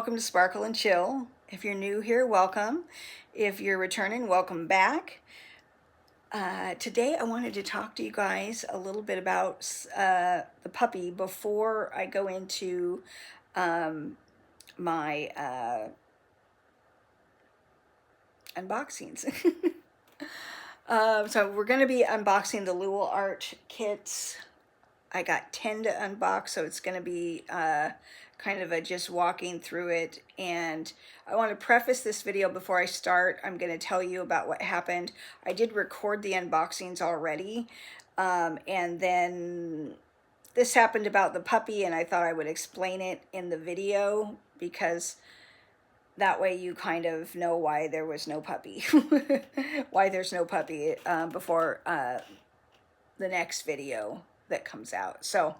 welcome to Sparkle and Chill. If you're new here, welcome. If you're returning, welcome back. Today I wanted to talk to you guys a little bit about the puppy before I go into my unboxings. So we're going to be unboxing the Lual Art kits. I got 10 to unbox, so it's going to be kind of a just walking through it. And I want to preface this video before I start. I'm going to tell you about what happened. I did record the unboxings already, and then this happened about the puppy, and I thought I would explain it in the video because that way you kind of know why there was no puppy, why there's no puppy before the next video that comes out. So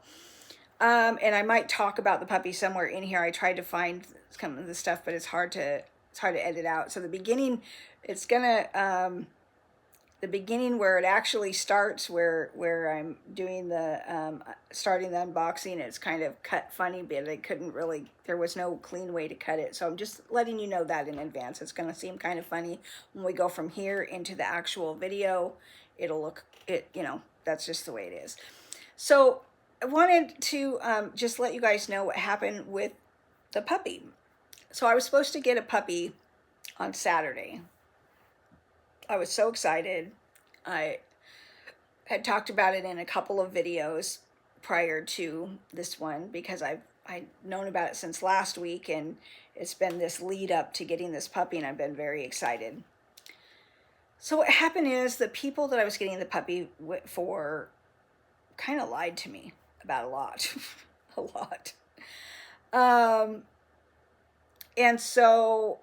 and I might talk about the puppy somewhere in here. I tried to find some of the stuff, but it's hard to edit out. So the beginning, it's gonna the beginning where it actually starts, where I'm doing the starting the unboxing, it's kind of cut funny, but I couldn't really, there was no clean way to cut it. So I'm just letting you know that in advance. It's gonna seem kind of funny when we go from here into the actual video. It'll look, you know, that's just the way it is. So I wanted to just let you guys know what happened with the puppy. So I was supposed to get a puppy on Saturday. I was so excited. I had talked about it in a couple of videos prior to this one because I'd known about it since last week, and it's been this lead up to getting this puppy, and I've been very excited. So what happened is the people that I was getting the puppy for kind of lied to me about a lot. A lot. And so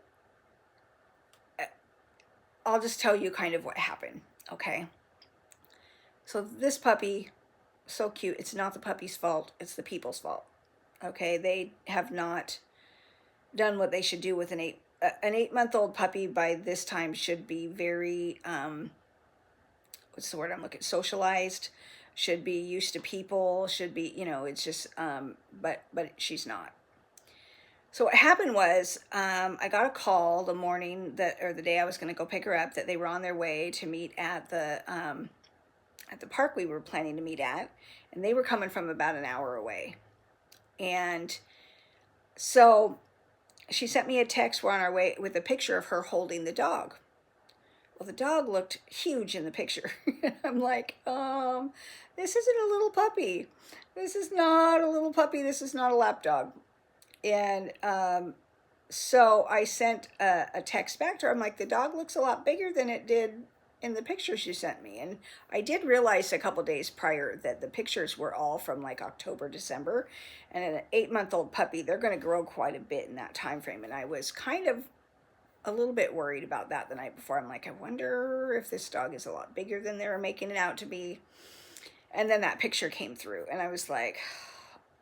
I'll just tell you kind of what happened, okay? So this puppy, so cute. It's not the puppy's fault. It's the people's fault, okay? They have not done what they should do with an 8-month-old puppy. By this time should be very, what's the word I'm looking, socialized, should be used to people, should be, you know, it's just, but she's not. So what happened was, I got a call the morning that, or the day I was going to go pick her up, that they were on their way to meet at the park we were planning to meet at, and they were coming from about an hour away. And so she sent me a text, we're on our way, with a picture of her holding the dog. Well, the dog looked huge in the picture. I'm like, this isn't a little puppy. This is not a little puppy. This is not a lap dog. And so I sent a text back to her. I'm like, the dog looks a lot bigger than it did in the pictures you sent me. And I did realize a couple days prior that the pictures were all from like October, December. And an 8-month-old puppy, they're going to grow quite a bit in that time frame. And I was kind of a little bit worried about that the night before. I'm like, I wonder if this dog is a lot bigger than they were making it out to be. And then that picture came through, and I was like,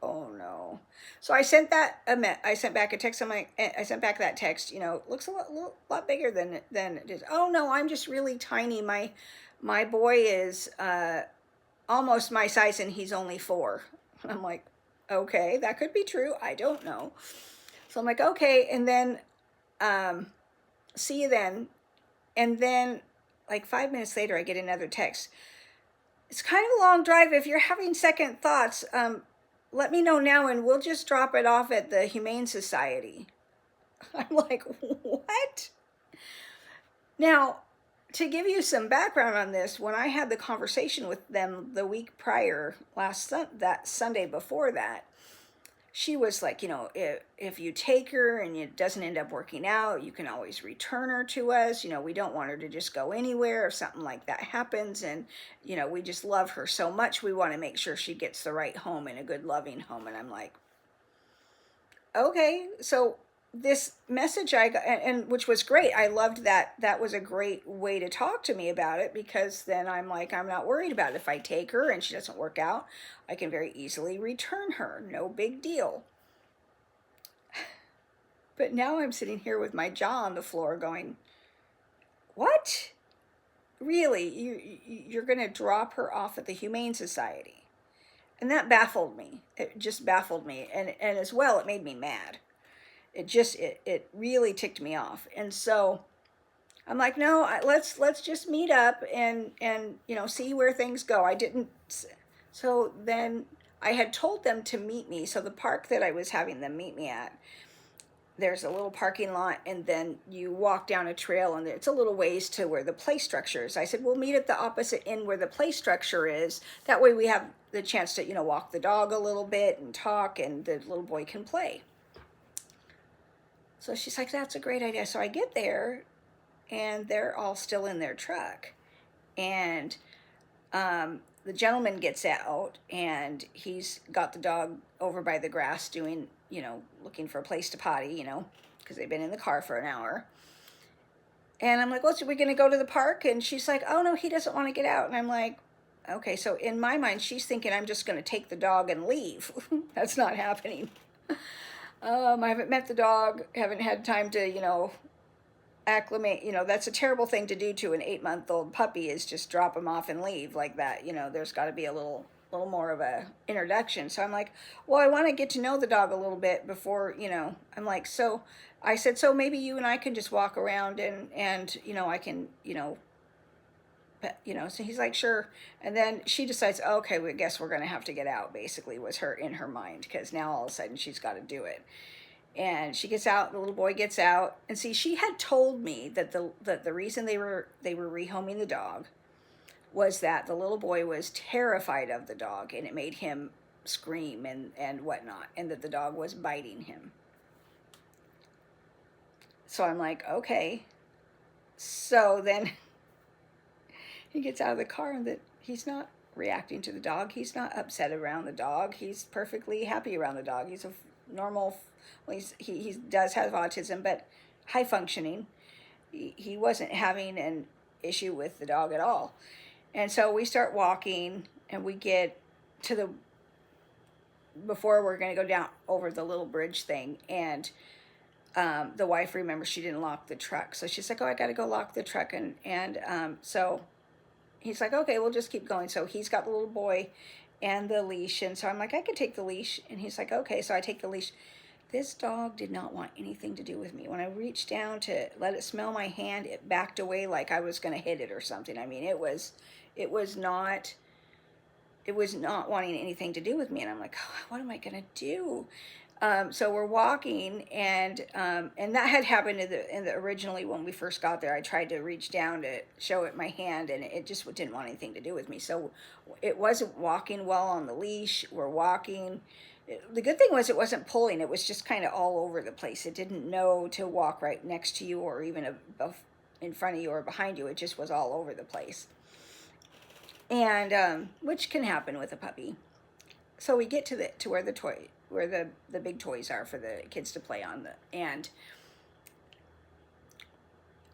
oh no. So I sent back a text. I'm like, I sent back that text, you know, looks a lot bigger than it is. Oh no, I'm just really tiny. My boy is almost my size, and he's only 4. And I'm like, okay, that could be true. I don't know. So I'm like, okay. And then, see you then. And then like 5 minutes later, I get another text. It's kind of a long drive. If you're having second thoughts, let me know now, and we'll just drop it off at the Humane Society. I'm like, what? Now, to give you some background on this, when I had the conversation with them the week prior, that Sunday before that, she was like, you know, if you take her and it doesn't end up working out, you can always return her to us. You know, we don't want her to just go anywhere if something like that happens. And, you know, we just love her so much. We want to make sure she gets the right home and a good, loving home. And I'm like, okay. So this message I got, and which was great. I loved that. That was a great way to talk to me about it, because then I'm like, I'm not worried about it. If I take her and she doesn't work out, I can very easily return her. No big deal. But now I'm sitting here with my jaw on the floor going, what? Really? You're going to drop her off at the Humane Society? And that baffled me. It just baffled me. And as well, it made me mad. It really ticked me off. And so I'm like, no, let's just meet up and see where things go. I didn't. So then I had told them to meet me. So the park that I was having them meet me at, there's a little parking lot, and then you walk down a trail, and it's a little ways to where the play structure is. I said, we'll meet at the opposite end where the play structure is. That way we have the chance to, walk the dog a little bit and talk, and the little boy can play. So she's like, that's a great idea. So I get there, and they're all still in their truck. And the gentleman gets out, and he's got the dog over by the grass doing, looking for a place to potty, because they've been in the car for an hour. And I'm like, well, so we're going to go to the park? And she's like, oh, no, he doesn't want to get out. And I'm like, okay. So in my mind, she's thinking I'm just going to take the dog and leave. That's not happening. I haven't met the dog, haven't had time to, acclimate. That's a terrible thing to do to an 8-month-old puppy, is just drop him off and leave like that. There's got to be a little more of a introduction. So I'm like, well, I want to get to know the dog a little bit before, I'm like, so I said, so maybe you and I can just walk around and I can, so he's like, sure. And then she decides, okay, well, I guess we're going to have to get out, basically, was in her mind, because now all of a sudden she's got to do it. And she gets out, the little boy gets out, and see, she had told me that the reason they were rehoming the dog was that the little boy was terrified of the dog, and it made him scream and whatnot, and that the dog was biting him. So I'm like, okay. So then he gets out of the car, and that he's not reacting to the dog. He's not upset around the dog. He's perfectly happy around the dog. He's a normal, well, he does have autism, but high functioning. He wasn't having an issue with the dog at all. And so we start walking, and we get to before we're going to go down over the little bridge thing, and the wife, remember, she didn't lock the truck. So she's like, oh, I got to go lock the truck. And so he's like, okay, we'll just keep going. So he's got the little boy and the leash. And so I'm like, I can take the leash. And he's like, okay. So I take the leash. This dog did not want anything to do with me. When I reached down to let it smell my hand, it backed away like I was going to hit it or something. I mean, it was not wanting anything to do with me. And I'm like, oh, what am I going to do? So we're walking, and that had happened originally when we first got there. I tried to reach down to show it my hand, and it just didn't want anything to do with me. So it wasn't walking well on the leash. We're walking. The good thing was it wasn't pulling. It was just kind of all over the place. It didn't know to walk right next to you or even above, in front of you or behind you. It just was all over the place. And which can happen with a puppy. So we get to where the big toys are for the kids to play on, and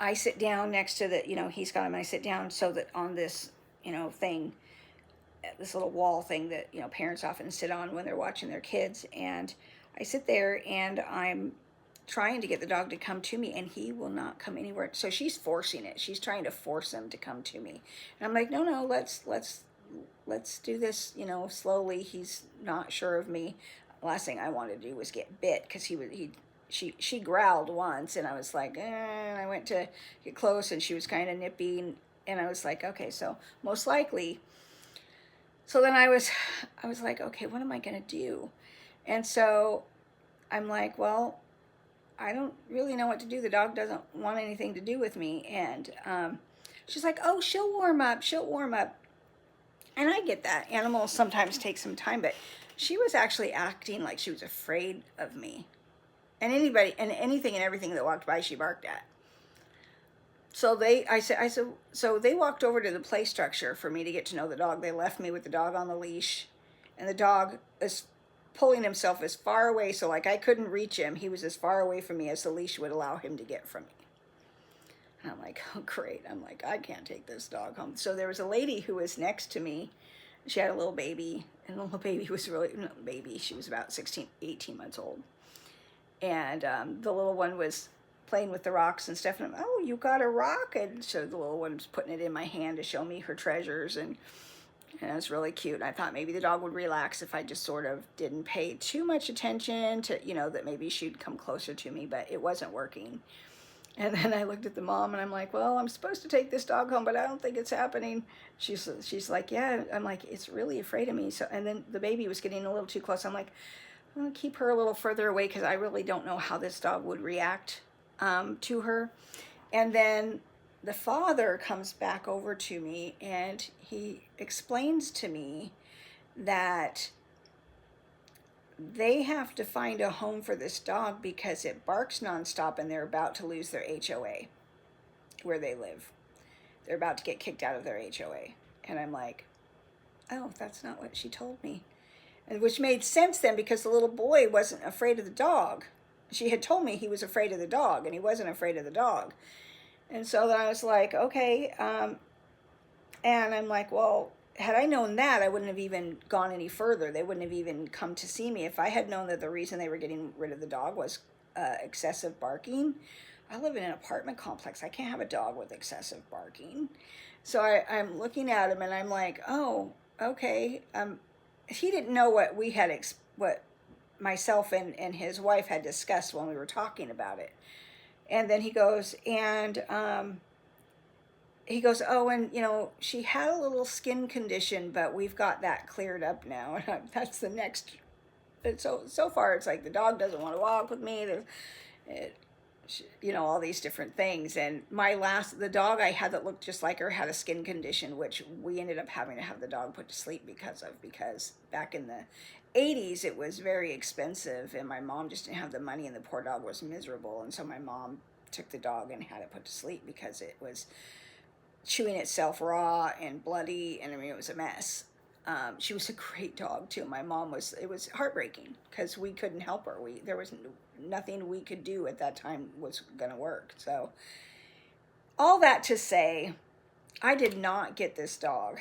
I sit down next to he's got him. I sit down so that on this thing, this little wall thing that parents often sit on when they're watching their kids, and I sit there and I'm trying to get the dog to come to me, and he will not come anywhere. So she's forcing it. She's trying to force him to come to me, and I'm like, no, let's do this slowly. He's not sure of me. The last thing I wanted to do was get bit, because she growled once, and I was like, and I went to get close, and she was kind of nippy, and I was like, okay, so most likely. So then I was like, okay, what am I gonna do? And so I'm like, well, I don't really know what to do. The dog doesn't want anything to do with me. And she's like, oh, she'll warm up. And I get that. Animals sometimes take some time, but she was actually acting like she was afraid of me. And anybody and anything and everything that walked by, she barked at. So so they walked over to the play structure for me to get to know the dog. They left me with the dog on the leash, and the dog is pulling himself as far away, so like I couldn't reach him. He was as far away from me as the leash would allow him to get from me. And I'm like, oh, great. I'm like, I can't take this dog home. So there was a lady who was next to me. She had a little baby, and the little baby was she was about 16, 18 months old. And the little one was playing with the rocks and stuff. And oh, you got a rock? And so the little one was putting it in my hand to show me her treasures. And And it was really cute. And I thought maybe the dog would relax if I just sort of didn't pay too much attention to, you know, that maybe she'd come closer to me, but it wasn't working. And then I looked at the mom and I'm like, well, I'm supposed to take this dog home, but I don't think it's happening. She's like, yeah. I'm like, it's really afraid of me. So, and then the baby was getting a little too close. I'm like, I'm gonna keep her a little further away because I really don't know how this dog would react to her. And then the father comes back over to me and he explains to me that they have to find a home for this dog because it barks nonstop and they're about to lose their HOA where they live. They're about to get kicked out of their HOA. And I'm like, oh, that's not what she told me. And which made sense then because the little boy wasn't afraid of the dog. She had told me he was afraid of the dog and he wasn't afraid of the dog. And so then I was like, okay. And I'm like, well, had I known that, I wouldn't have even gone any further. They wouldn't have even come to see me. If I had known that the reason they were getting rid of the dog was excessive barking. I live in an apartment complex. I can't have a dog with excessive barking. So I'm looking at him and I'm like, oh, okay. He didn't know what we had, what myself and his wife had discussed when we were talking about it. And then he goes, oh, and, you know, she had a little skin condition, but we've got that cleared up now. That's the next. And so far, it's like the dog doesn't want to walk with me. You know, all these different things. And the dog I had that looked just like her had a skin condition, which we ended up having to have the dog put to sleep because back in the 80s, it was very expensive and my mom just didn't have the money and the poor dog was miserable. And so my mom took the dog and had it put to sleep because it was chewing itself raw and bloody. And I mean, it was a mess. She was a great dog too. My mom it was heartbreaking because we couldn't help her. There was nothing we could do at that time was going to work. So all that to say, I did not get this dog.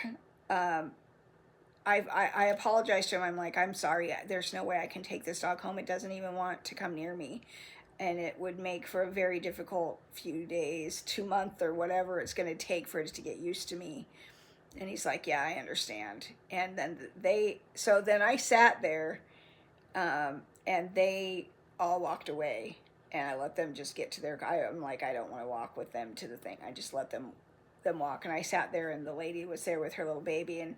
I apologized to him. I'm like, I'm sorry. There's no way I can take this dog home. It doesn't even want to come near me. And it would make for a very difficult few days, 2 months or whatever it's going to take for it to get used to me. And he's like, yeah, I understand. And then then I sat there, and they all walked away and I let them just get to I'm like, I don't want to walk with them to the thing. I just let them walk. And I sat there and the lady was there with her little baby and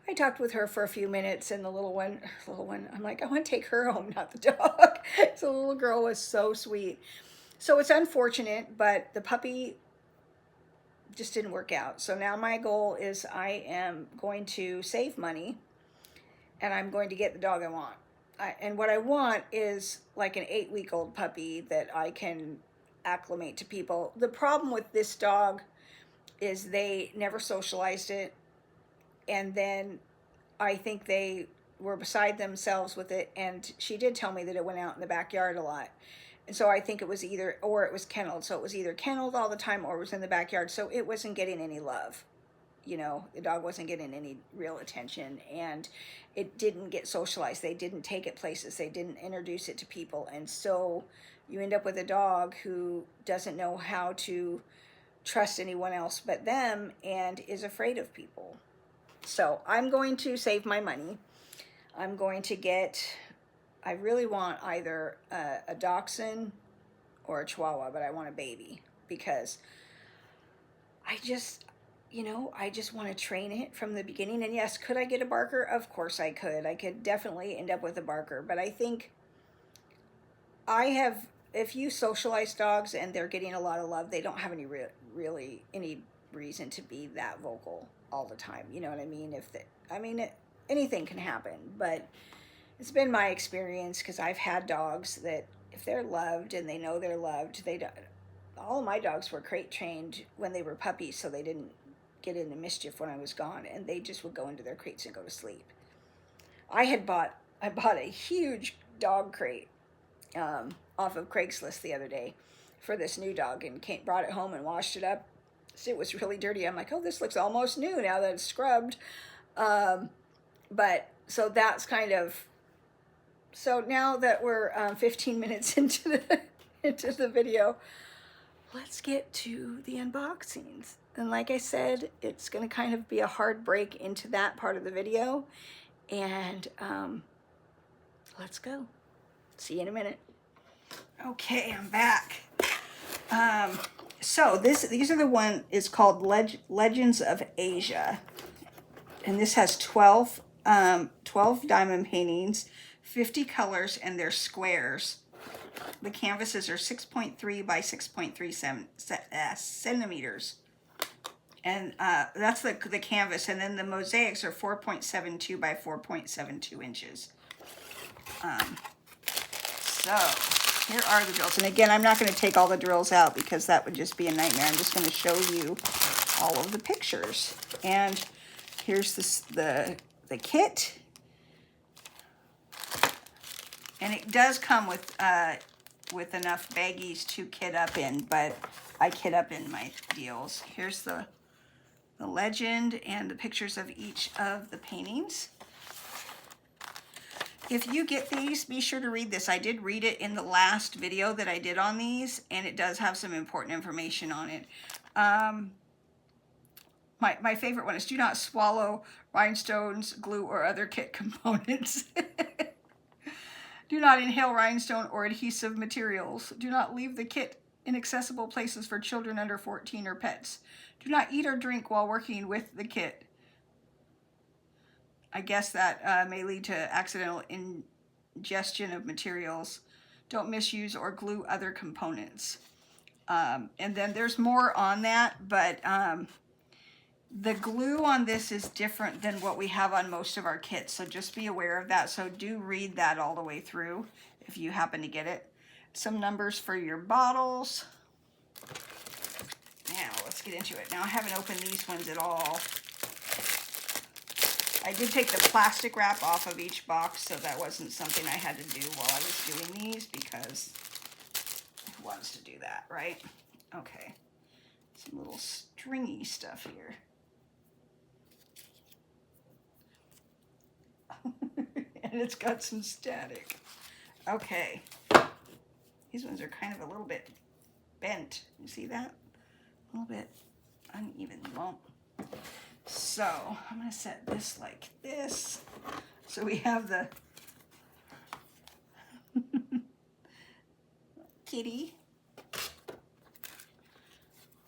I talked with her for a few minutes and the little one, I'm like, I want to take her home, not the dog. So the little girl was so sweet. So it's unfortunate, but the puppy just didn't work out. So now my goal is I am going to save money and I'm going to get the dog I want. And what I want is like an 8-week-old puppy that I can acclimate to people. The problem with this dog is they never socialized it. And then I think they were beside themselves with it. And she did tell me that it went out in the backyard a lot. And so I think it was it was kenneled. So it was either kenneled all the time or it was in the backyard. So it wasn't getting any love. You know, the dog wasn't getting any real attention and it didn't get socialized. They didn't take it places. They didn't introduce it to people. And so you end up with a dog who doesn't know how to trust anyone else but them and is afraid of people. So I'm going to save my money. I'm going to I really want either a dachshund or a chihuahua, but I want a baby because I just want to train it from the beginning. And yes, could I get a barker? Of course I could. I could definitely end up with a barker. But I think if you socialize dogs and they're getting a lot of love, they don't have really any reason to be that vocal all the time. You know what I mean? Anything can happen. But it's been my experience because I've had dogs that if they're loved and they know they're loved, all of my dogs were crate trained when they were puppies, so they didn't get into mischief when I was gone, and they just would go into their crates and go to sleep. I bought a huge dog crate off of Craigslist the other day for this new dog and brought it home and washed it up. It was really dirty. I'm like, oh, this looks almost new now that it's scrubbed. But so that's so now that we're 15 minutes into the video, let's get to the unboxings. And like I said, it's going to kind of be a hard break into that part of the video. And let's go. See you in a minute. Okay, I'm back. So these are the one, it's called Legends of Asia. And this has 12 diamond paintings, 50 colors, and they're squares. The canvases are 6.3 by 6.37 centimeters. And that's the canvas. And then the mosaics are 4.72 by 4.72 inches. So here are the drills. And again, I'm not going to take all the drills out because that would just be a nightmare. I'm just going to show you all of the pictures. And here's the kit. And it does come with enough baggies to kit up in, but I kit up in my deals. Here's the legend and the pictures of each of the paintings. If you get these, be sure to read this. I did read it in the last video that I did on these, and it does have some important information on it. My favorite one is do not swallow rhinestones, glue, or other kit components. Do not inhale rhinestone or adhesive materials. Do not leave the kit in accessible places for children under 14 or pets. Do not eat or drink while working with the kit. I guess that may lead to accidental ingestion of materials. Don't misuse or glue other components. And then there's more on that, but the glue on this is different than what we have on most of our kits, so just be aware of that. So do read that all the way through if you happen to get it. Some numbers for your bottles. Now let's get into it. Now I haven't opened these ones at all. I did take the plastic wrap off of each box, so that wasn't something I had to do while I was doing these, because who wants to do that, right? Okay, some little stringy stuff here. And it's got some static. Okay, these ones are kind of a little bit bent. You see that? A little bit uneven lump. So I'm going to set this like this. So we have the kitty,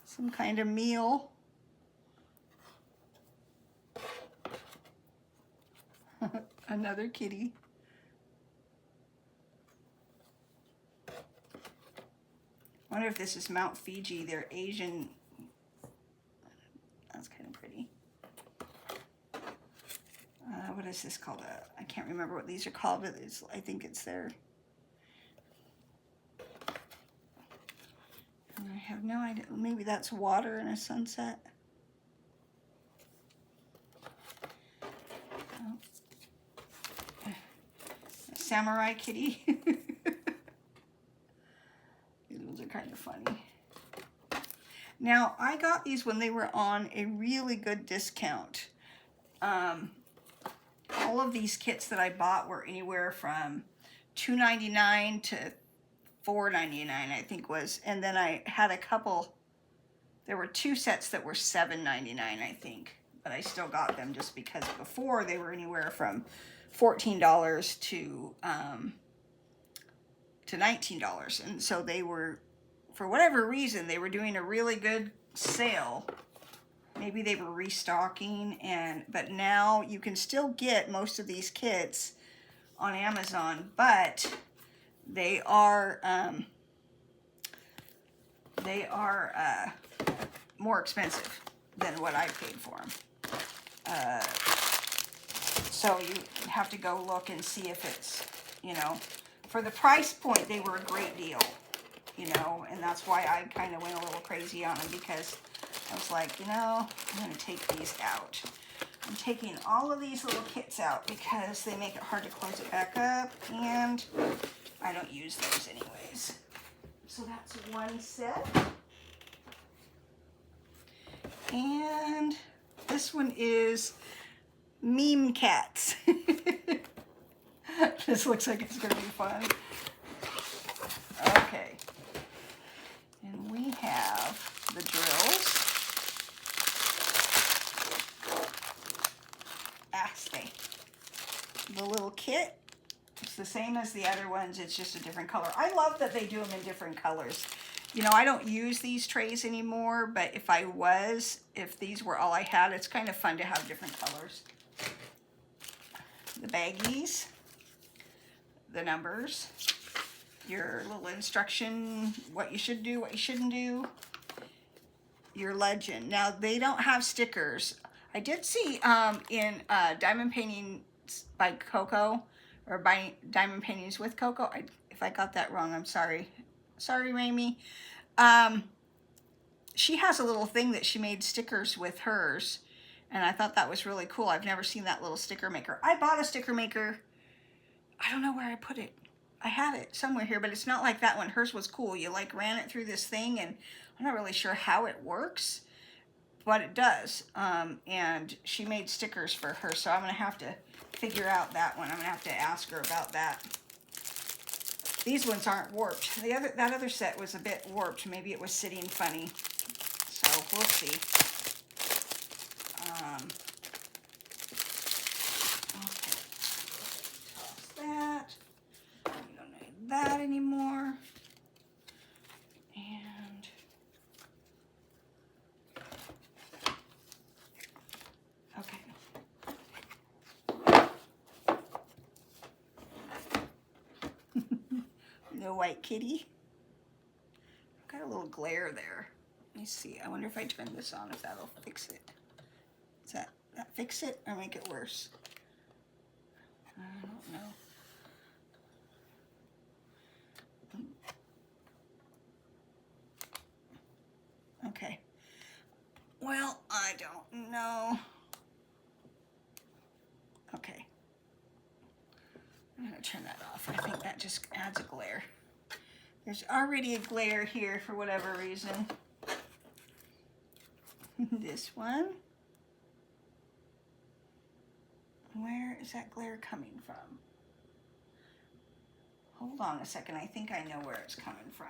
some kind of meal, another kitty, I wonder if this is Mount Fiji. They're Asian. That's kind of pretty. What is this called? I can't remember what these are called, but I think it's their... I have no idea. Maybe that's water in a sunset. Oh. A samurai kitty. These ones are kind of funny. Now, I got these when they were on a really good discount. All of these kits that I bought were anywhere from $2.99 to $4.99, I think was. And then I had a couple, there were 2 sets that were $7.99, I think. But I still got them just because before they were anywhere from $14 to $19. And so they were, for whatever reason, they were doing a really good sale. Maybe they were restocking, but now you can still get most of these kits on Amazon, but they are more expensive than what I paid for them. So you have to go look and see if it's, you know, for the price point, they were a great deal, you know, and that's why I kind of went a little crazy on them, because I was like, you know, I'm going to take these out. I'm taking all of these little kits out because they make it hard to close it back up, and I don't use those anyways. So that's one set. And this one is Meme Cats. This looks like it's going to be fun. Okay. And we have the drills. the little kit. It's the same as the other ones, it's just a different color. I love that they do them in different colors. You know, I don't use these trays anymore, but if these were all I had, it's kind of fun to have different colors. The baggies, the numbers, your little instruction, what you should do, what you shouldn't do, your legend. Now, they don't have stickers. I did see in Diamond Paintings by Coco, or by Diamond Paintings with Coco. If I got that wrong, I'm sorry. Sorry, Rami. She has a little thing that she made stickers with hers, and I thought that was really cool. I've never seen that little sticker maker. I bought a sticker maker. I don't know where I put it. I have it somewhere here, but it's not like that one. Hers was cool. You like ran it through this thing, and I'm not really sure how it works, but it does. And she made stickers for her, so I'm gonna have to figure out that one. I'm gonna have to ask her about that. These ones aren't warped. That other set was a bit warped. Maybe it was sitting funny. So we'll see. Okay. Toss that. We don't need that anymore. And okay. The white kitty. Got a little glare there. Let me see. I wonder if I turn this on, if that'll fix it. Does that fix it or make it worse? I don't know. Okay. Well, I don't know. Okay. I'm going to turn that off. I think that just adds a glare. There's already a glare here for whatever reason. This one. Where is that glare coming from? Hold on a second. I think I know where it's coming from.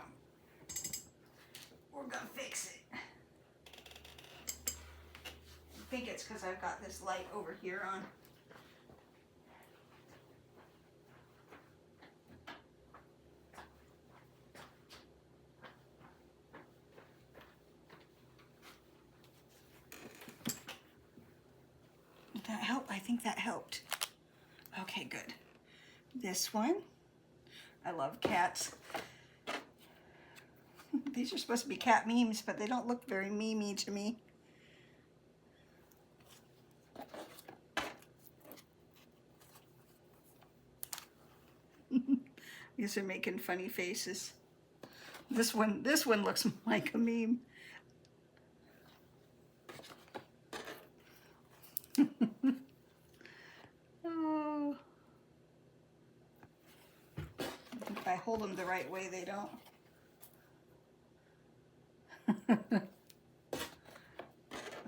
We're going to fix it. I think it's because I've got this light over here on. Did that help? I think that helped. Okay, good. This one. I love cats. These are supposed to be cat memes, but they don't look very memey to me. These are making funny faces. This one looks like a meme. Oh. I think if I hold them the right way, they don't.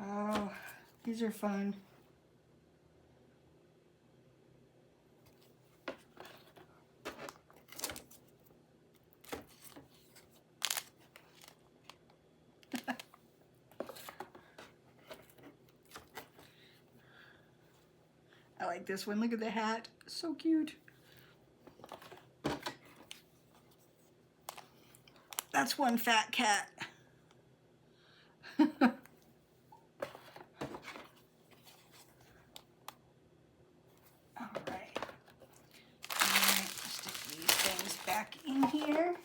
Oh, these are fun. I like this one. Look at the hat. So cute. That's one fat cat. All right. Stick these things back in here.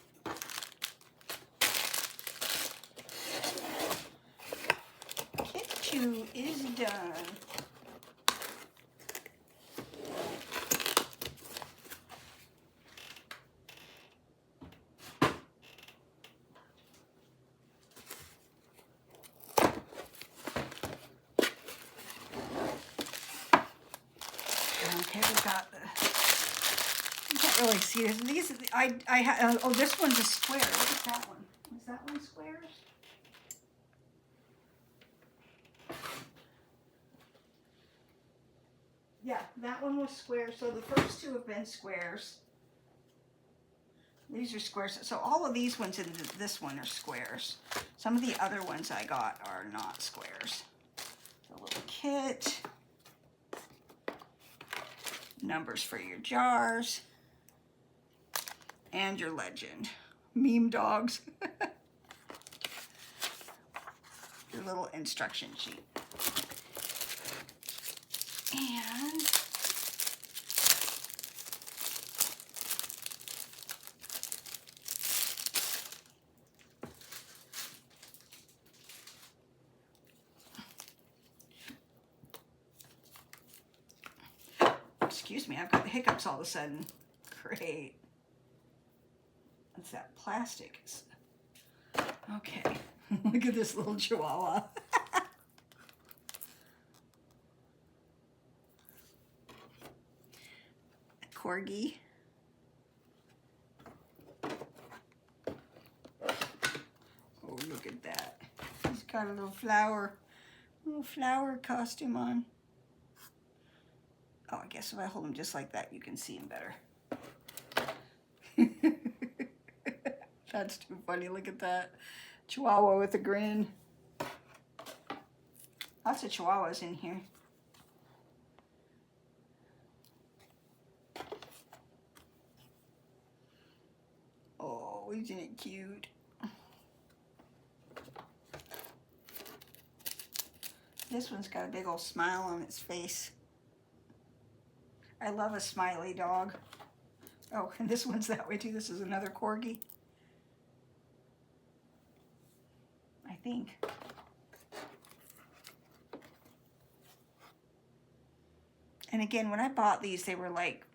Kit 2 is done. Okay, we got the. You can't really see this. These, I had. Oh, this one's a square. Look at that one. Is that one squares? Yeah, that one was square. So the first two have been squares. These are squares. So all of these ones in this one are squares. Some of the other ones I got are not squares. The little kit. numbers for your jars, and your legend. Meme dogs. Your little instruction sheet. And excuse me, I've got the hiccups all of a sudden. Great. That's that plastic. Okay. Look at this little chihuahua. Corgi. Oh, look at that. He's got a little flower costume on. Oh, I guess if I hold him just like that, you can see him better. That's too funny. Look at that. Chihuahua with a grin. Lots of chihuahuas in here. Oh, isn't it cute? This one's got a big old smile on its face. I love a smiley dog. Oh, and this one's that way too. This is another corgi. I think. And again, when I bought these, they were like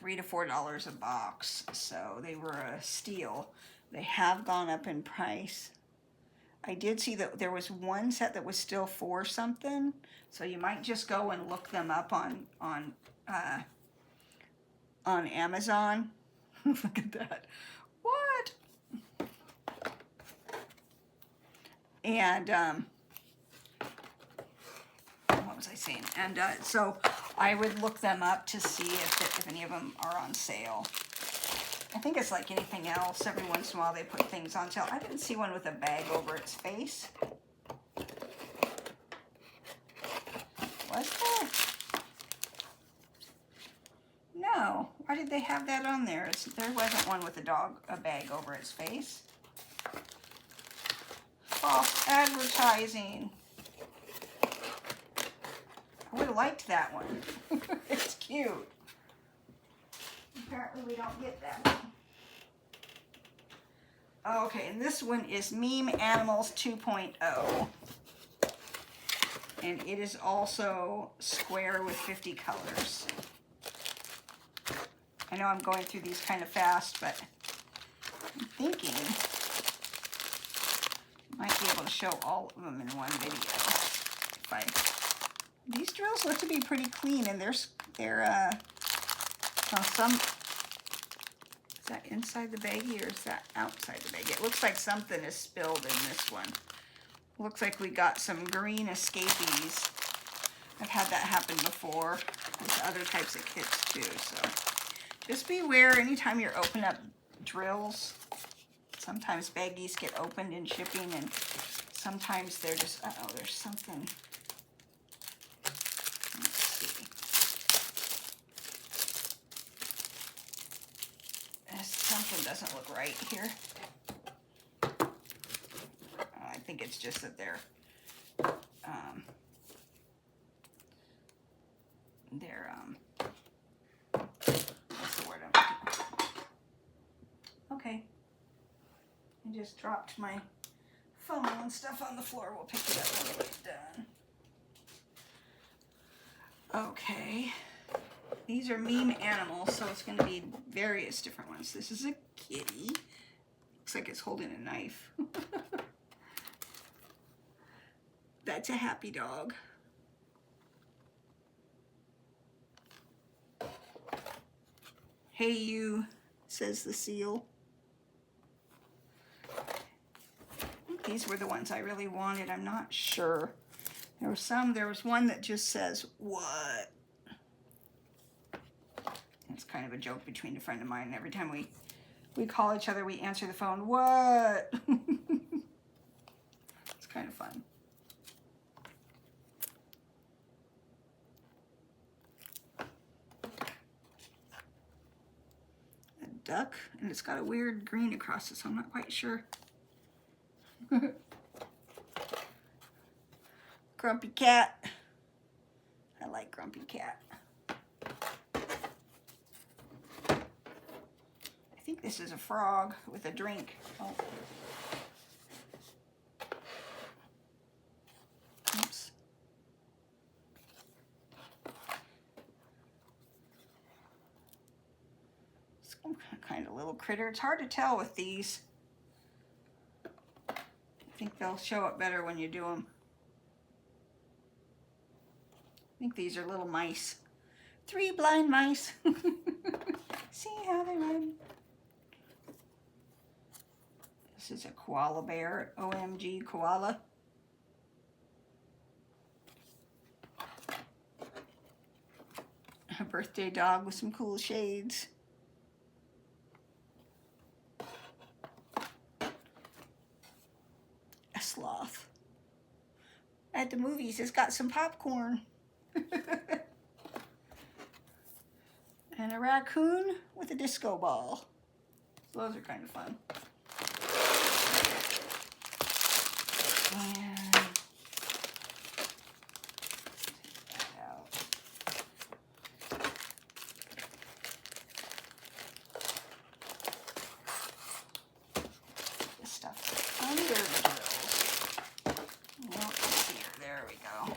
$3 to $4 a box. So they were a steal. They have gone up in price. I did see that there was one set that was still for something. So you might just go and look them up on Amazon. Look at that. What? And what was I saying? And so I would look them up to see if any of them are on sale. I think it's like anything else. Every once in a while they put things on sale. I didn't see one with a bag over its face. Was there? No. Why did they have that on there? There wasn't one with a bag over its face. False advertising. I would have liked that one. It's cute. Apparently we don't get that one. Okay, and this one is Meme Animals 2.0. And it is also square with 50 colors. I know I'm going through these kind of fast, but I'm thinking I might be able to show all of them in one video. These drills look to be pretty clean, and they're well, some. Is that inside the baggie or is that outside the baggie? It looks like something is spilled in this one. Looks like we got some green escapees. I've had that happen before with other types of kits too. So just beware anytime you're opening up drills. Sometimes baggies get opened in shipping, and sometimes they're just, uh-oh, there's something. Let's see. Something doesn't look right here. I think it's just that they're what's the word I'm looking for? Okay. I just dropped my phone and stuff on the floor. We'll pick it up when it's done. Okay. These are meme animals, so it's going to be various different ones. This is a kitty. Looks like it's holding a knife. That's a happy dog. Hey you, says the seal. I think these were the ones I really wanted. I'm not sure. There was one that just says, what? It's kind of a joke between a friend of mine. Every time we call each other, we answer the phone, what? It's kind of fun. stuck, and it's got a weird green across it, so I'm not quite sure. Grumpy cat. I like Grumpy cat. I think this is a frog with a drink. Oh. Oops. Some kind of little critter. It's hard to tell with these. I think they'll show up better when you do them. I think these are little mice. 3 blind mice. See how they run. This is a koala bear. OMG koala. A birthday dog with some cool shades. A sloth. At the movies, it's got some popcorn. And a raccoon with a disco ball. Those are kind of fun. And take that out. This stuff's under the drills. Well, it's here. There we go.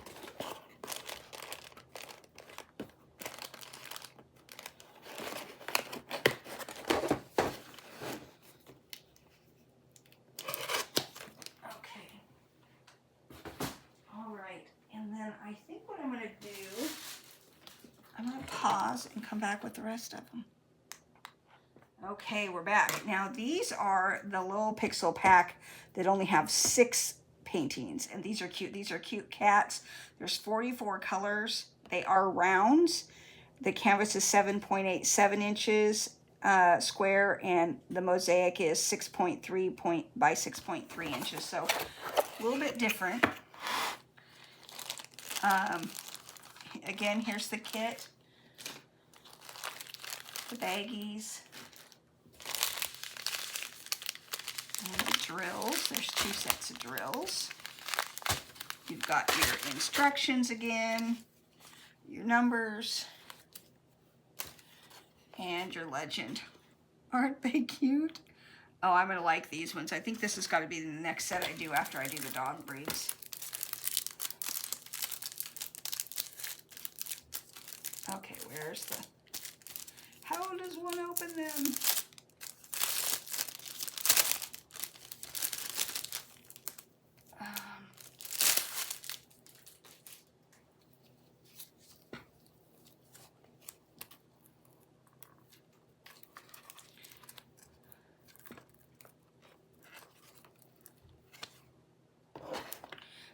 I think what I'm going to do, I'm going to pause and come back with the rest of them. Okay, we're back. Now these are the little pixel pack that only have 6 paintings, and these are cute. These are cute cats. There's 44 colors. They are rounds. The canvas is 7.87 inches square, and the mosaic is 6.3 by 6.3 inches. So a little bit different. Again, here's the kit, the baggies, and the drills. There's 2 sets of drills. You've got your instructions again, your numbers, and your legend. Aren't they cute? Oh, I'm going to like these ones. I think this has got to be the next set I do after I do the dog breeds. Okay, where's the... How does one open them?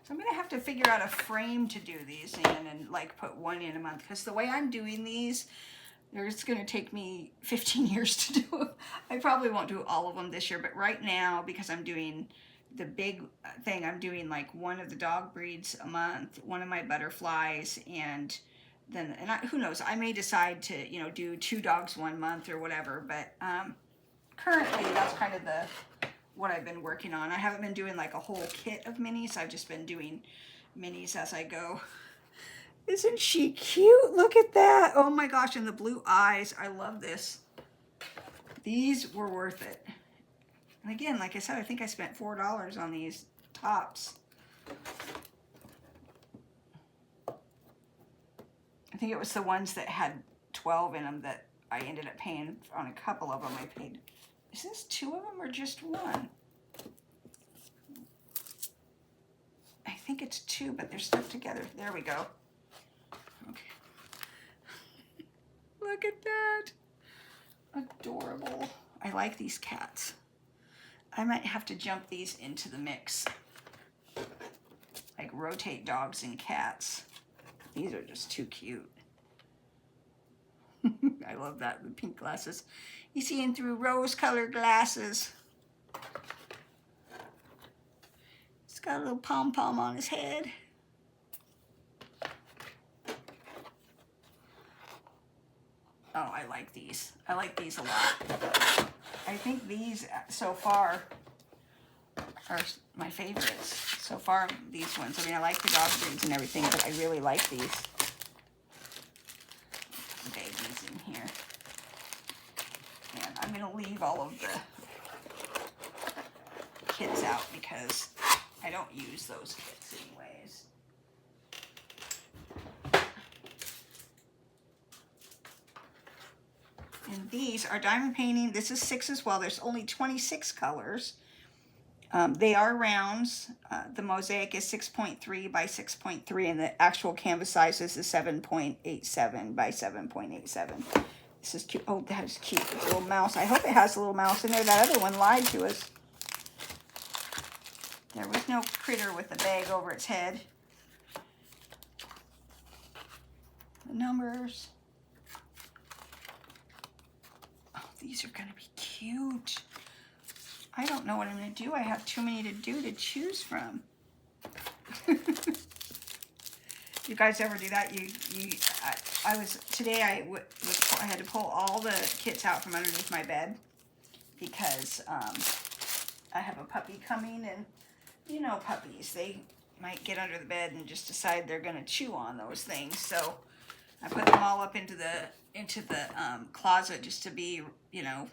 So I'm going to have to figure out a frame to do these in and like put one in a month, because the way I'm doing these, it's going to take me 15 years to do them. I probably won't do all of them this year, but right now, because I'm doing the big thing, I'm doing like one of the dog breeds a month, one of my butterflies, and then, who knows, I may decide to, you know, do 2 dogs 1 month or whatever, but currently that's kind of what I've been working on. I haven't been doing like a whole kit of minis. I've just been doing minis as I go. Isn't she cute? Look at that. Oh my gosh, and the blue eyes. I love this. These were worth it. And again, like I said, I think I spent $4 on these tops. I think it was the ones that had 12 in them that I ended up paying on. A couple of them I paid. Is this 2 of them or just 1? I think it's 2, but they're stuck together. There we go. Okay. Look at that. Adorable. I like these cats. I might have to jump these into the mix. Like rotate dogs and cats. These are just too cute. I love that, the pink glasses. He's seeing through rose-colored glasses. He's got a little pom-pom on his head. Oh, I like these. I like these a lot. I think these so far are my favorites. So far, these ones. I mean, I like the dog breeds and everything, but I really like these. Babies in here. And I'm going to leave all of the kits out because I don't use those kits anyways. And these are diamond painting. This is 6 as well. There's only 26 colors. They are rounds. The mosaic is 6.3 by 6.3, and the actual canvas size is 7.87 by 7.87. This is cute. Oh, that is cute. It's a little mouse. I hope it has a little mouse in there. That other one lied to us. There was no critter with the bag over its head. The numbers. Oh, these are going to be cute. I don't know what I'm going to do. I have too many to do to choose from. You guys ever do that? I was today. I had to pull all the kits out from underneath my bed because I have a puppy coming, and you know puppies, they might get under the bed and just decide they're going to chew on those things. So I put them all up into the closet just to be, you know,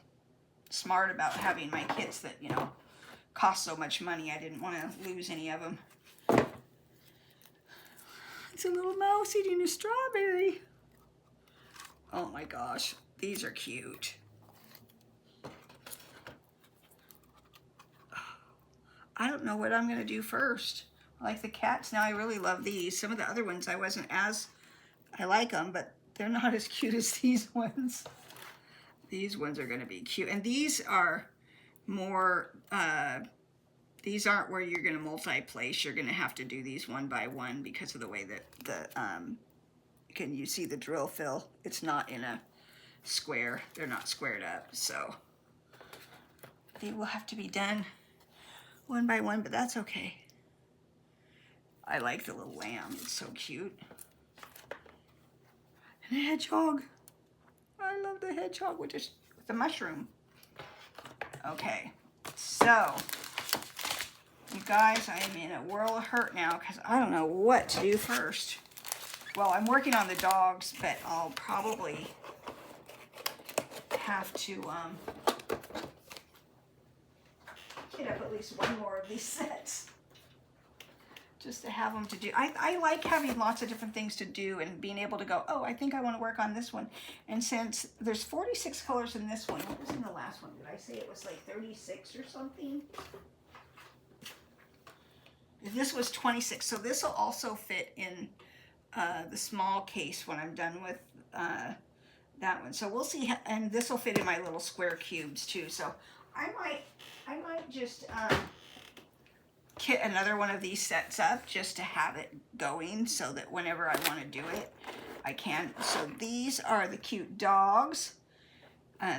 smart about having my kits that, you know, cost so much money. I didn't want to lose any of them. It's a little mouse eating a strawberry. Oh my gosh, these are cute. I don't know what I'm going to do first. I like the cats. Now I really love these. Some of the other ones I like them, but they're not as cute as these ones. These ones are going to be cute. And these are more, these aren't where you're going to multi-place. You're going to have to do these one by one because of the way that can you see the drill fill? It's not in a square. They're not squared up. So they will have to be done one by one, but that's okay. I like the little lamb. It's so cute. And a hedgehog. I love the hedgehog with the mushroom. Okay, so you guys, I am in a whirl of hurt now because I don't know what to do first. Well, I'm working on the dogs, but I'll probably have to get up at least one more of these sets just to have them to do. I like having lots of different things to do and being able to go, oh, I think I want to work on this one. And since there's 46 colors in this one, what was in the last one? Did I say it was like 36 or something? This was 26, so this will also fit in the small case when I'm done with that one. So we'll see, and this will fit in my little square cubes too. So I might just kit another one of these sets up just to have it going so that whenever I want to do it, I can. So these are the cute dogs.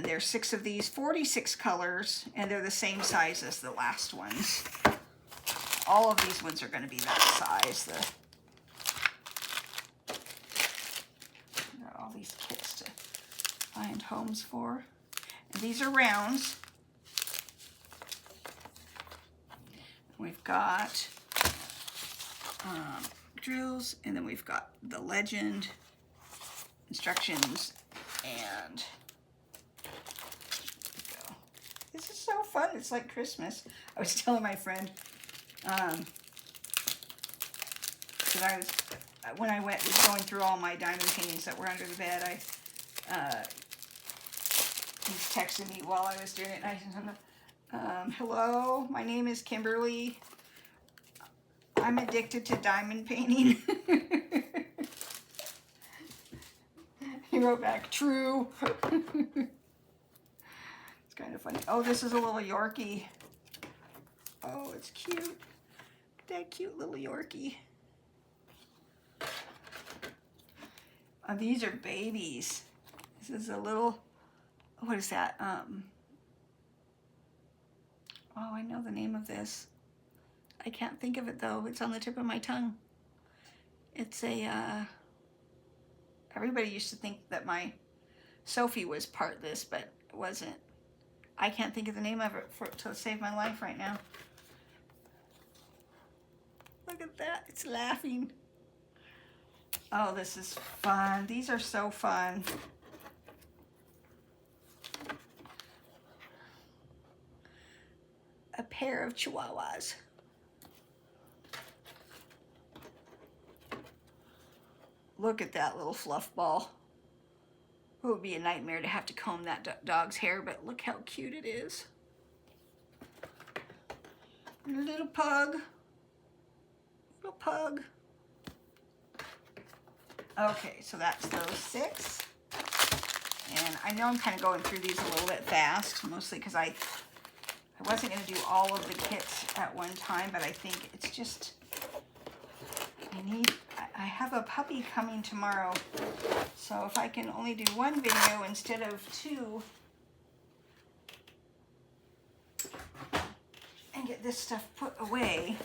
There's 6 of these, 46 colors, and they're the same size as the last ones. All of these ones are going to be that size. There are all these kits to find homes for. And these are rounds. We've got drills, and then we've got the legend, instructions, and this is so fun. It's like Christmas. I was telling my friend that when I was going through all my diamond paintings that were under the bed, he's texting me while I was doing it, and I said, hello, my name is Kimberly. I'm addicted to diamond painting. He wrote back, true. It's kind of funny. Oh, this is a little Yorkie. Oh, it's cute. That cute little Yorkie. Oh, these are babies. This is a little, what is that? Oh, I know the name of this. I can't think of it though. It's on the tip of my tongue. It's a, everybody used to think that my Sophie was part this, but it wasn't. I can't think of the name of it to save my life right now. Look at that, it's laughing. Oh, this is fun. These are so fun. A pair of chihuahuas. Look at that little fluff ball. It would be a nightmare to have to comb that dog's hair, but look how cute it is. And a little pug. Little pug. Okay, so that's those 6. And I know I'm kind of going through these a little bit fast, mostly because I wasn't going to do all of the kits at one time, but I think it's just, I have a puppy coming tomorrow, so if I can only do 1 video instead of 2, and get this stuff put away.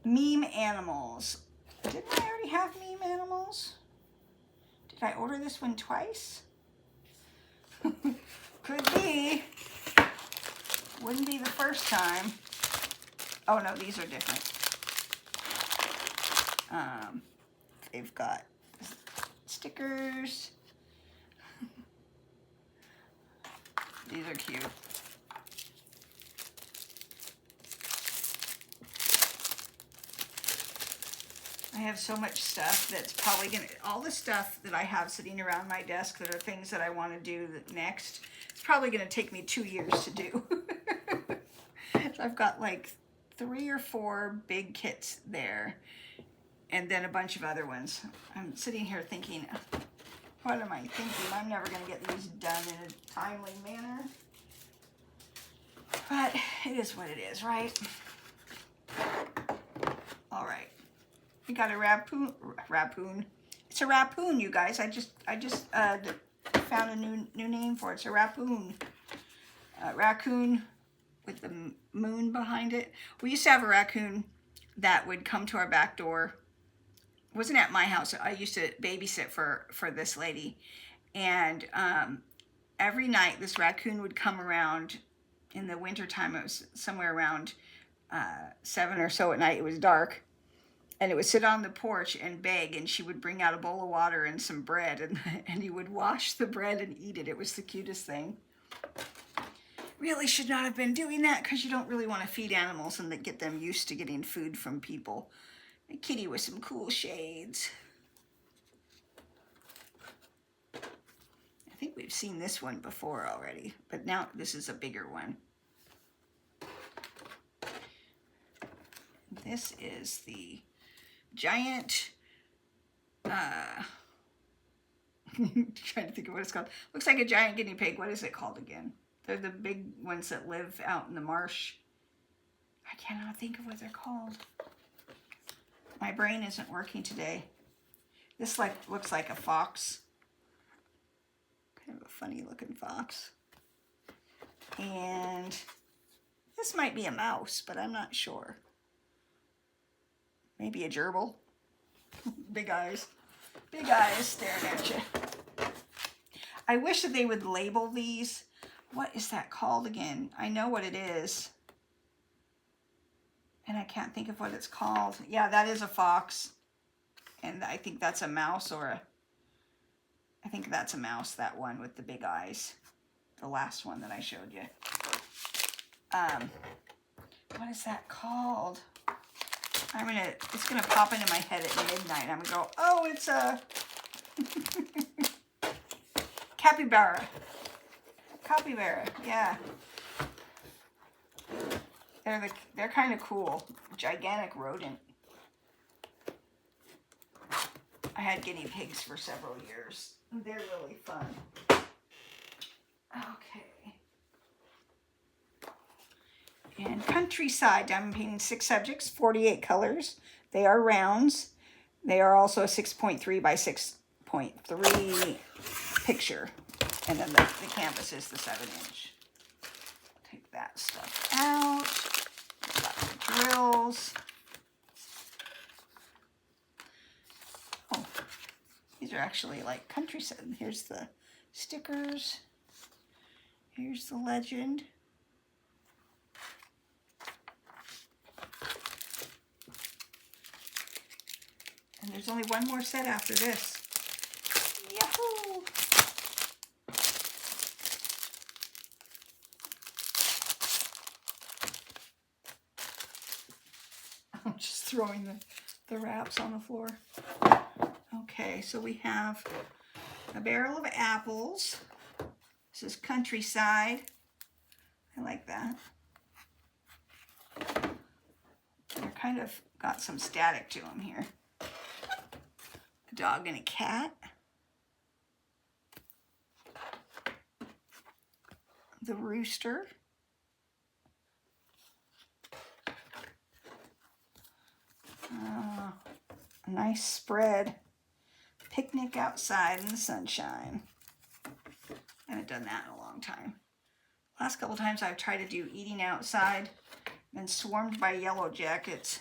Meme animals. Didn't I already have meme animals? Did I order this one twice? Could be. Wouldn't be the first time. Oh no, these are different. They've got stickers. These are cute. I have so much stuff that's probably gonna, all the stuff that I have sitting around my desk that are things that I want to do next, it's probably gonna take me 2 years to do. So I've got like 3 or 4 big kits there, and then a bunch of other ones. I'm sitting here thinking, what am I thinking? I'm never gonna get these done in a timely manner. But it is what it is, right? All right. We got a raccoon. It's a raccoon, you guys. I just found a new name for it. It's a raccoon. Raccoon with the moon behind it. We used to have a raccoon that would come to our back door. It wasn't at my house. I used to babysit for this lady, and every night this raccoon would come around. In the wintertime, it was somewhere around 7 or so at night. It was dark. And it would sit on the porch and beg, and she would bring out a bowl of water and some bread, and he would wash the bread and eat it. It was the cutest thing. Really should not have been doing that, because you don't really want to feed animals and get them used to getting food from people. A kitty with some cool shades. I think we've seen this one before already, but now this is a bigger one. This is the giant, trying to think of what it's called. Looks like a giant guinea pig. What is it called again? They're the big ones that live out in the marsh. I cannot think of what they're called. My brain isn't working today. This looks like a fox. Kind of a funny looking fox. And this might be a mouse, but I'm not sure. Maybe a gerbil. Big eyes. Big eyes staring at you. I wish that they would label these. What is that called again? I know what it is. And I can't think of what it's called. Yeah, that is a fox. And I think that's a mouse or a... I think that's a mouse, that one with the big eyes. The last one that I showed you. What is that called? It's gonna pop into my head at midnight. I'm gonna go, oh, it's a capybara. Capybara, yeah. They're kind of cool. Gigantic rodent. I had guinea pigs for several years. They're really fun. Okay. And countryside, diamond painting 6 subjects, 48 colors. They are rounds. They are also a 6.3 by 6.3 picture. And then the canvas is the 7-inch. Take that stuff out. Got the drills. Oh, these are actually like countryside. Here's the stickers. Here's the legend. And there's only one more set after this. Yahoo! I'm just throwing the wraps on the floor. Okay, so we have a barrel of apples. This is Countryside. I like that. They're kind of got some static to them here. A dog and a cat. The rooster. A nice spread. Picnic outside in the sunshine. I haven't done that in a long time. Last couple times I've tried to do eating outside, been swarmed by yellow jackets.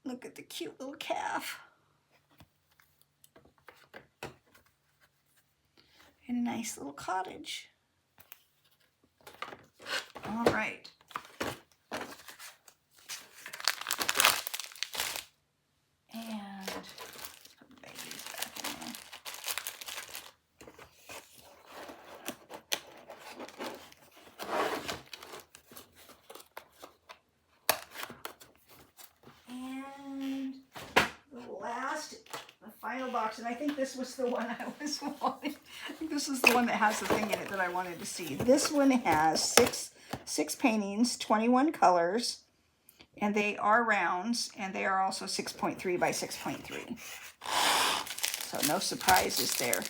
Look at the cute little calf. And a nice little cottage. All right. And put the babies back in there. And the final box, and I think this was the one I was wanting. I think this is the one that has the thing in it that I wanted to see. This one has six paintings, 21 colors, and they are rounds, and they are also 6.3 by 6.3. So no surprises there.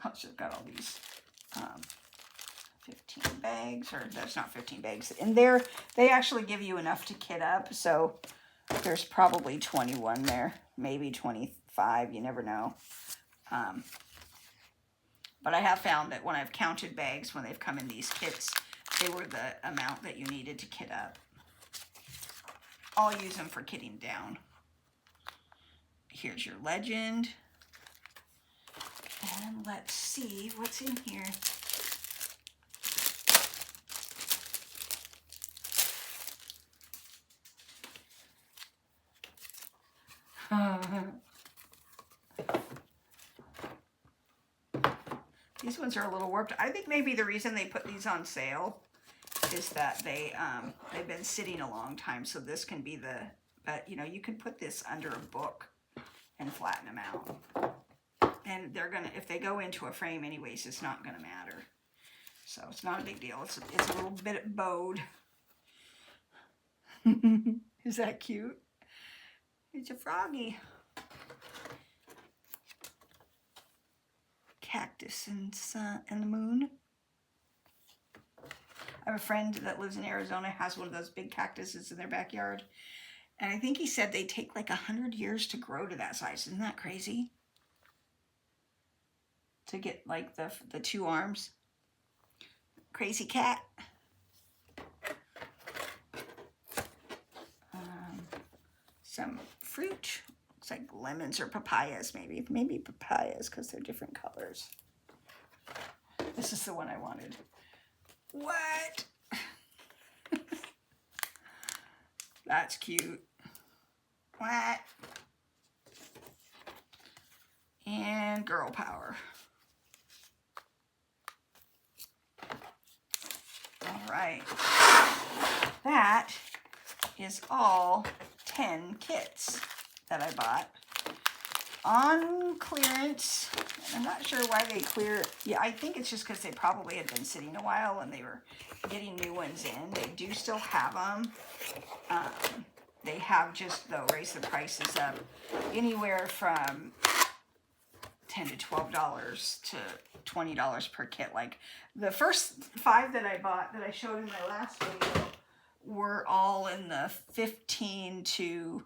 Oh, so I've got all these 15 bags, or that's not 15 bags. In there, they actually give you enough to kit up, so there's probably 21 there, maybe 25, you never know. But I have found that when I've counted bags, when they've come in these kits, they were the amount that you needed to kit up. I'll use them for kitting down. Here's your legend. And let's see what's in here. These ones are a little warped. I think maybe the reason they put these on sale is that they've been sitting a long time. So this can be the, but you know, you can put this under a book and flatten them out. And they're gonna, if they go into a frame anyways, it's not gonna matter. So it's not a big deal. It's a little bit bowed. Is that cute? It's a froggy. Cactus and sun and the moon. I have a friend that lives in Arizona, has one of those big cactuses in their backyard. And I think he said they take like 100 years to grow to that size. Isn't that crazy? To get like the two arms. Crazy cat. Some fruit. Looks like lemons or papayas, maybe. Maybe papayas because they're different colors. This is the one I wanted. What? That's cute. What? And girl power. All right. That is all 10 kits that I bought on clearance. I'm not sure why they clear. Yeah, I think it's just because they probably had been sitting a while and they were getting new ones in. They do still have them. They have just, though, raised the prices up anywhere from $10 to $12 to $20 per kit. Like the first 5 that I bought that I showed in my last video were all in the 15 to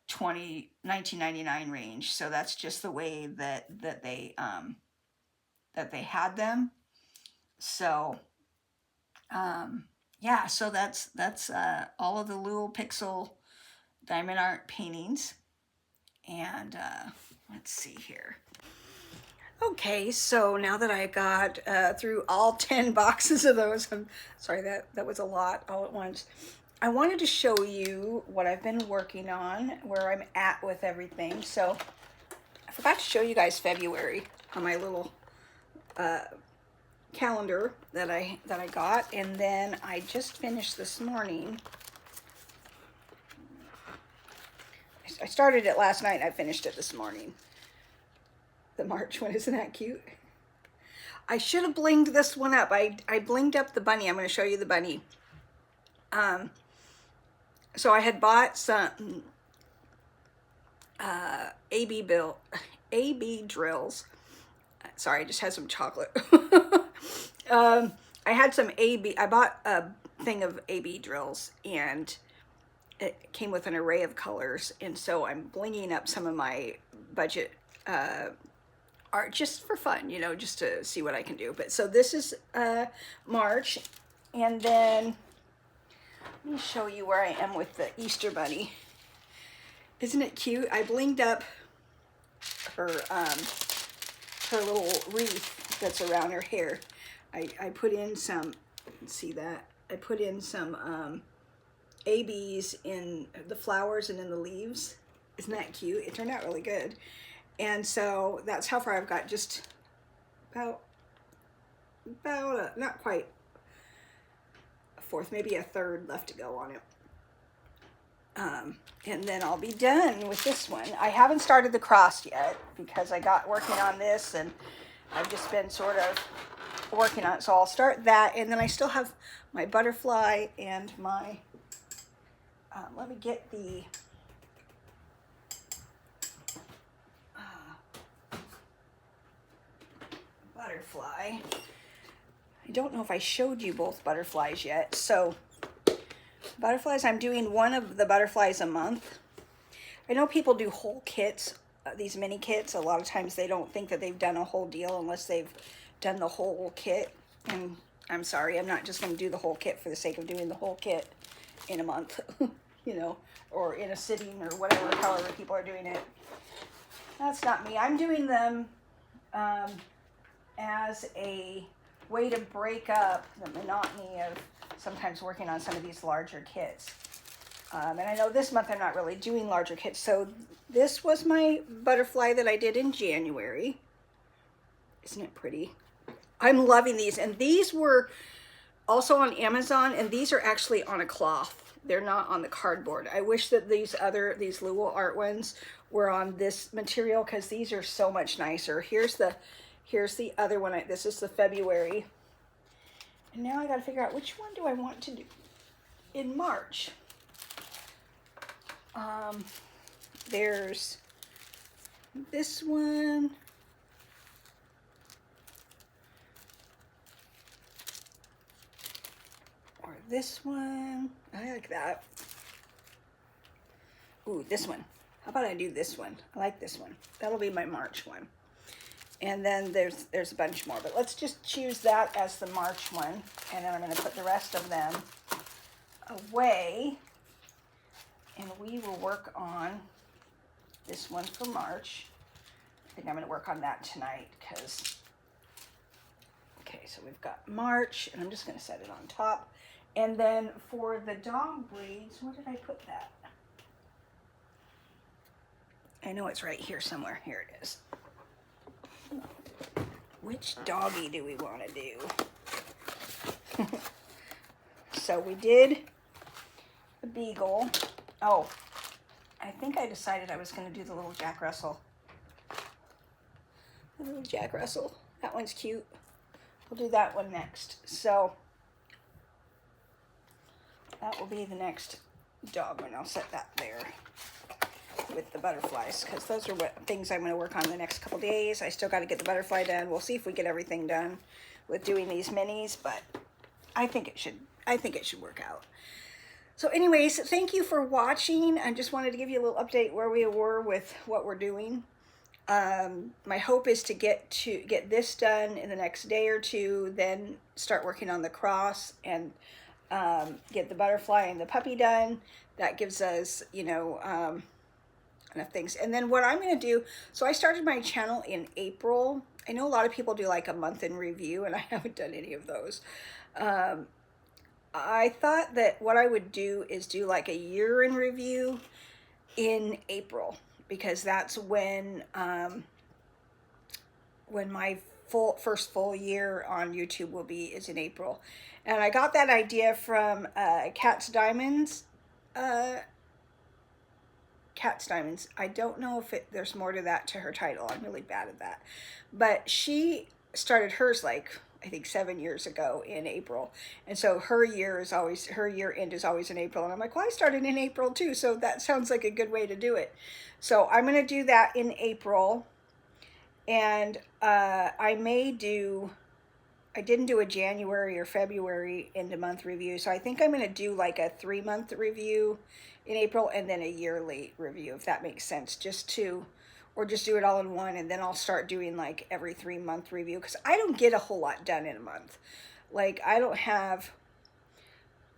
20, 19.99 range. So that's just the way that they had them. So yeah, so that's all of the Lual Pixel diamond art paintings. And let's see here. Okay, so now that I got through all 10 boxes of those, I'm sorry, that was a lot all at once. I wanted to show you what I've been working on, where I'm at with everything. So I forgot to show you guys February on my little calendar that I got, and then I just finished this morning. I started it last night, I finished it this morning. The March one, isn't that cute? I should have blinged this one up. I blinged up the bunny. I'm going to show you the bunny. So I had bought some AB drills. Sorry, I just had some chocolate. I had some I bought a thing of AB drills, and it came with an array of colors, and so I'm blinging up some of my budget art just for fun, you know, just to see what I can do. But so this is March, and then let me show you where I am with the Easter bunny. Isn't it cute? I blinged up her little wreath that's around her hair. I put in some, let's see that, I put in some ABs in the flowers and in the leaves. Isn't that cute? It turned out really good. And so that's how far I've got, just about not quite a fourth, maybe a third left to go on it. And then I'll be done with this one. I haven't started the cross yet because I got working on this, and I've just been sort of working on it. So I'll start that, and then I still have my butterfly and my, let me get the butterfly. I don't know if I showed you both butterflies yet. So butterflies, I'm doing one of the butterflies a month. I know people do whole kits, these mini kits. A lot of times they don't think that they've done a whole deal unless they've done the whole kit. And I'm sorry, I'm not just going to do the whole kit for the sake of doing the whole kit in a month, you know, or in a sitting or whatever, however people are doing it. That's not me. I'm doing them as a way to break up the monotony of sometimes working on some of these larger kits. And I know this month I'm not really doing larger kits. So this was my butterfly that I did in January. Isn't it pretty? I'm loving these. And these were also on Amazon, and these are actually on a cloth. They're not on the cardboard. I wish that these Lual Art ones were on this material, because these are so much nicer. Here's the other one. This is the February. And now I got to figure out which one do I want to do in March. There's this one. Or this one. I like that. Ooh, this one. How about I do this one? I like this one. That'll be my March one. And then there's a bunch more, but let's just choose that as the March one. And then I'm going to put the rest of them away. And we will work on this one for March. I think I'm going to work on that tonight because, okay, so we've got March, and I'm just going to set it on top. And then for the dog breeds, where did I put that? I know it's right here somewhere. Here it is. Which doggy do we want to do? So we did the beagle. Oh, I think I decided I was going to do the little Jack Russell. The little Jack Russell. That one's cute. We'll do that one next. So that will be the next dog one. I'll set that there with the butterflies, because those are what things I'm going to work on the next couple days. I still got to get the butterfly done. We'll see if we get everything done with doing these minis, but I think it should work out. So anyways, thank you for watching. I just wanted to give you a little update where we were with what we're doing. My hope is to get this done in the next day or two, then start working on the cross, and get the butterfly and the puppy done. That gives us, enough things. And then what I'm going to do, so I started my channel in April. I know a lot of people do like a month in review, and I haven't done any of those. I thought that what I would do is do like a year in review in April, because that's when my first full year on YouTube will be, is in April. And I got that idea from Cat's Diamonds. Cat's Diamonds. I don't know if there's more to that, to her title. I'm really bad at that. But she started hers like, I think 7 years ago in April. And so her year end is always in April. And I'm like, well, I started in April too. So that sounds like a good way to do it. So I'm going to do that in April. And I didn't do a January or February end of month review. So I think I'm going to do like a 3-month review in April and then a yearly review, if that makes sense, or just do it all in one. And then I'll start doing like every 3-month review, because I don't get a whole lot done in a month. Like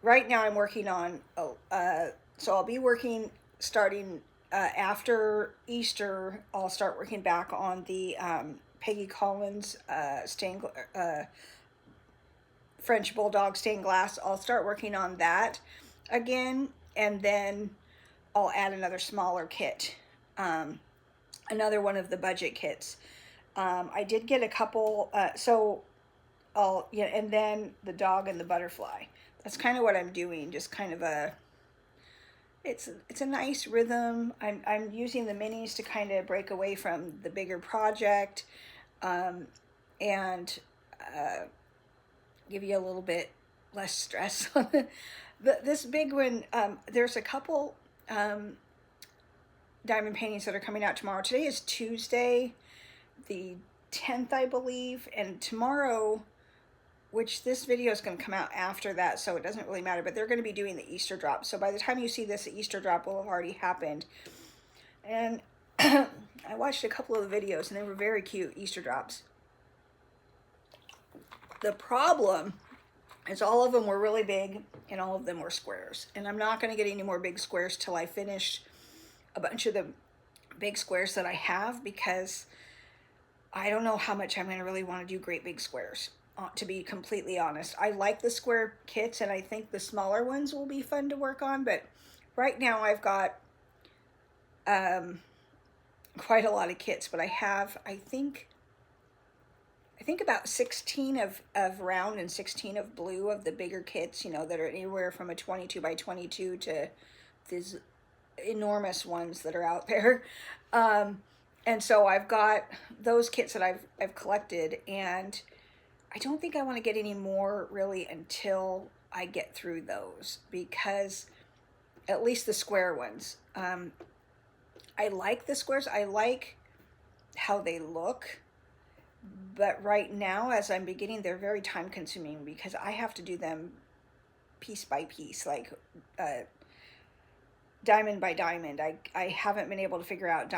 right now I'm working on, so I'll be working starting after Easter. I'll start working back on the Peggy Collins French Bulldog stained glass. I'll start working on that again, and then I'll add another smaller kit, another one of the budget kits. I did get a couple, and then the dog and the butterfly. That's kind of what I'm doing, just kind of it's a nice rhythm. I'm using the minis to kind of break away from the bigger project, and give you a little bit less stress on this big one. There's a couple diamond paintings that are coming out tomorrow. Today is Tuesday, the 10th, I believe, and tomorrow, which this video is going to come out after that, so it doesn't really matter, but they're going to be doing the Easter drop. So by the time you see this, the Easter drop will have already happened. And I watched a couple of the videos, and they were very cute Easter drops. The problem is all of them were really big, and all of them were squares. And I'm not going to get any more big squares till I finish a bunch of the big squares that I have, because I don't know how much I'm going to really want to do great big squares. To be completely honest, I like the square kits, and I think the smaller ones will be fun to work on, but right now I've got quite a lot of kits, but I have, I think about 16 of round and 16 of blue of the bigger kits, that are anywhere from a 22 by 22 to these enormous ones that are out there. And so I've got those kits that I've collected, and I don't think I want to get any more really until I get through those, because at least the square ones, I like the squares. I like how they look, but right now, as I'm beginning, they're very time consuming, because I have to do them piece by piece, like diamond by diamond. I haven't been able to figure out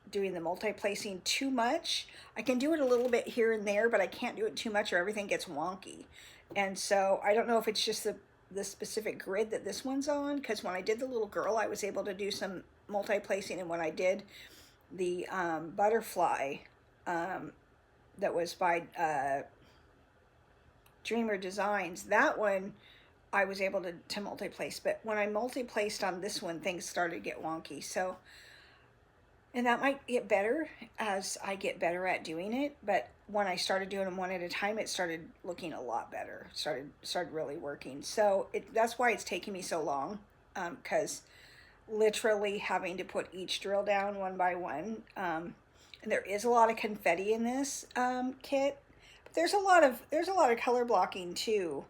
doing the multi-placing too much. I can do it a little bit here and there, but I can't do it too much or everything gets wonky. And so I don't know if it's just the specific grid that this one's on, because when I did the little girl, I was able to do some multi-placing, and when I did the butterfly, that was by Dreamer Designs, that one I was able to multi-place, but when I multi-placed on this one, things started to get wonky. So, and that might get better as I get better at doing it, but when I started doing them one at a time, it started looking a lot better, started really working. So that's why it's taking me so long, because literally having to put each drill down one by one, and there is a lot of confetti in this kit, but there's a lot of color blocking too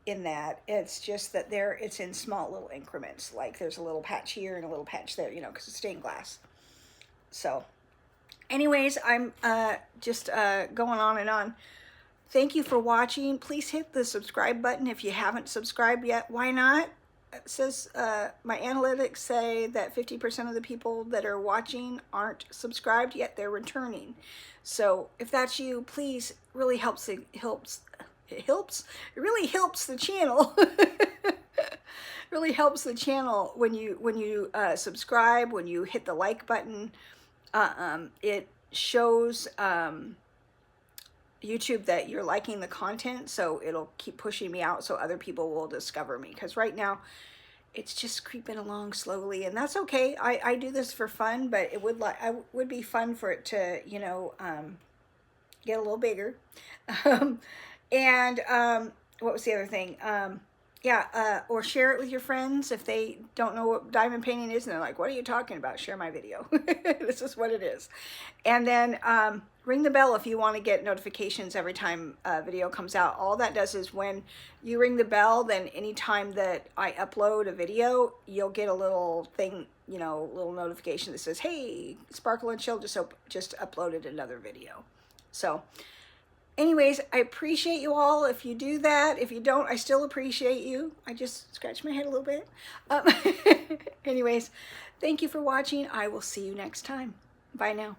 in that. It's just that it's in small little increments, like there's a little patch here and a little patch there, because it's stained glass. So anyways, I'm just going on and on. Thank you for watching. Please hit the subscribe button if you haven't subscribed yet. Why not? It says my analytics say that 50% of the people that are watching aren't subscribed yet, they're returning. So if that's you, please, really helps it helps. It really helps the channel. Really helps the channel when you subscribe, when you hit the like button. It shows YouTube that you're liking the content, so it'll keep pushing me out so other people will discover me. Because right now, it's just creeping along slowly, and that's okay. I do this for fun, but it would be fun for it to, you know, get a little bigger. And what was the other thing? Yeah, or share it with your friends if they don't know what diamond painting is and they're like, what are you talking about? Share my video. This is what it is. And then ring the bell if you want to get notifications every time a video comes out. All that does is when you ring the bell, then anytime that I upload a video, you'll get a little thing, you know, little notification that says, hey, Sparkle and Chill just uploaded another video. So anyways, I appreciate you all if you do that. If you don't, I still appreciate you. I just scratched my head a little bit. Anyways, thank you for watching. I will see you next time. Bye now.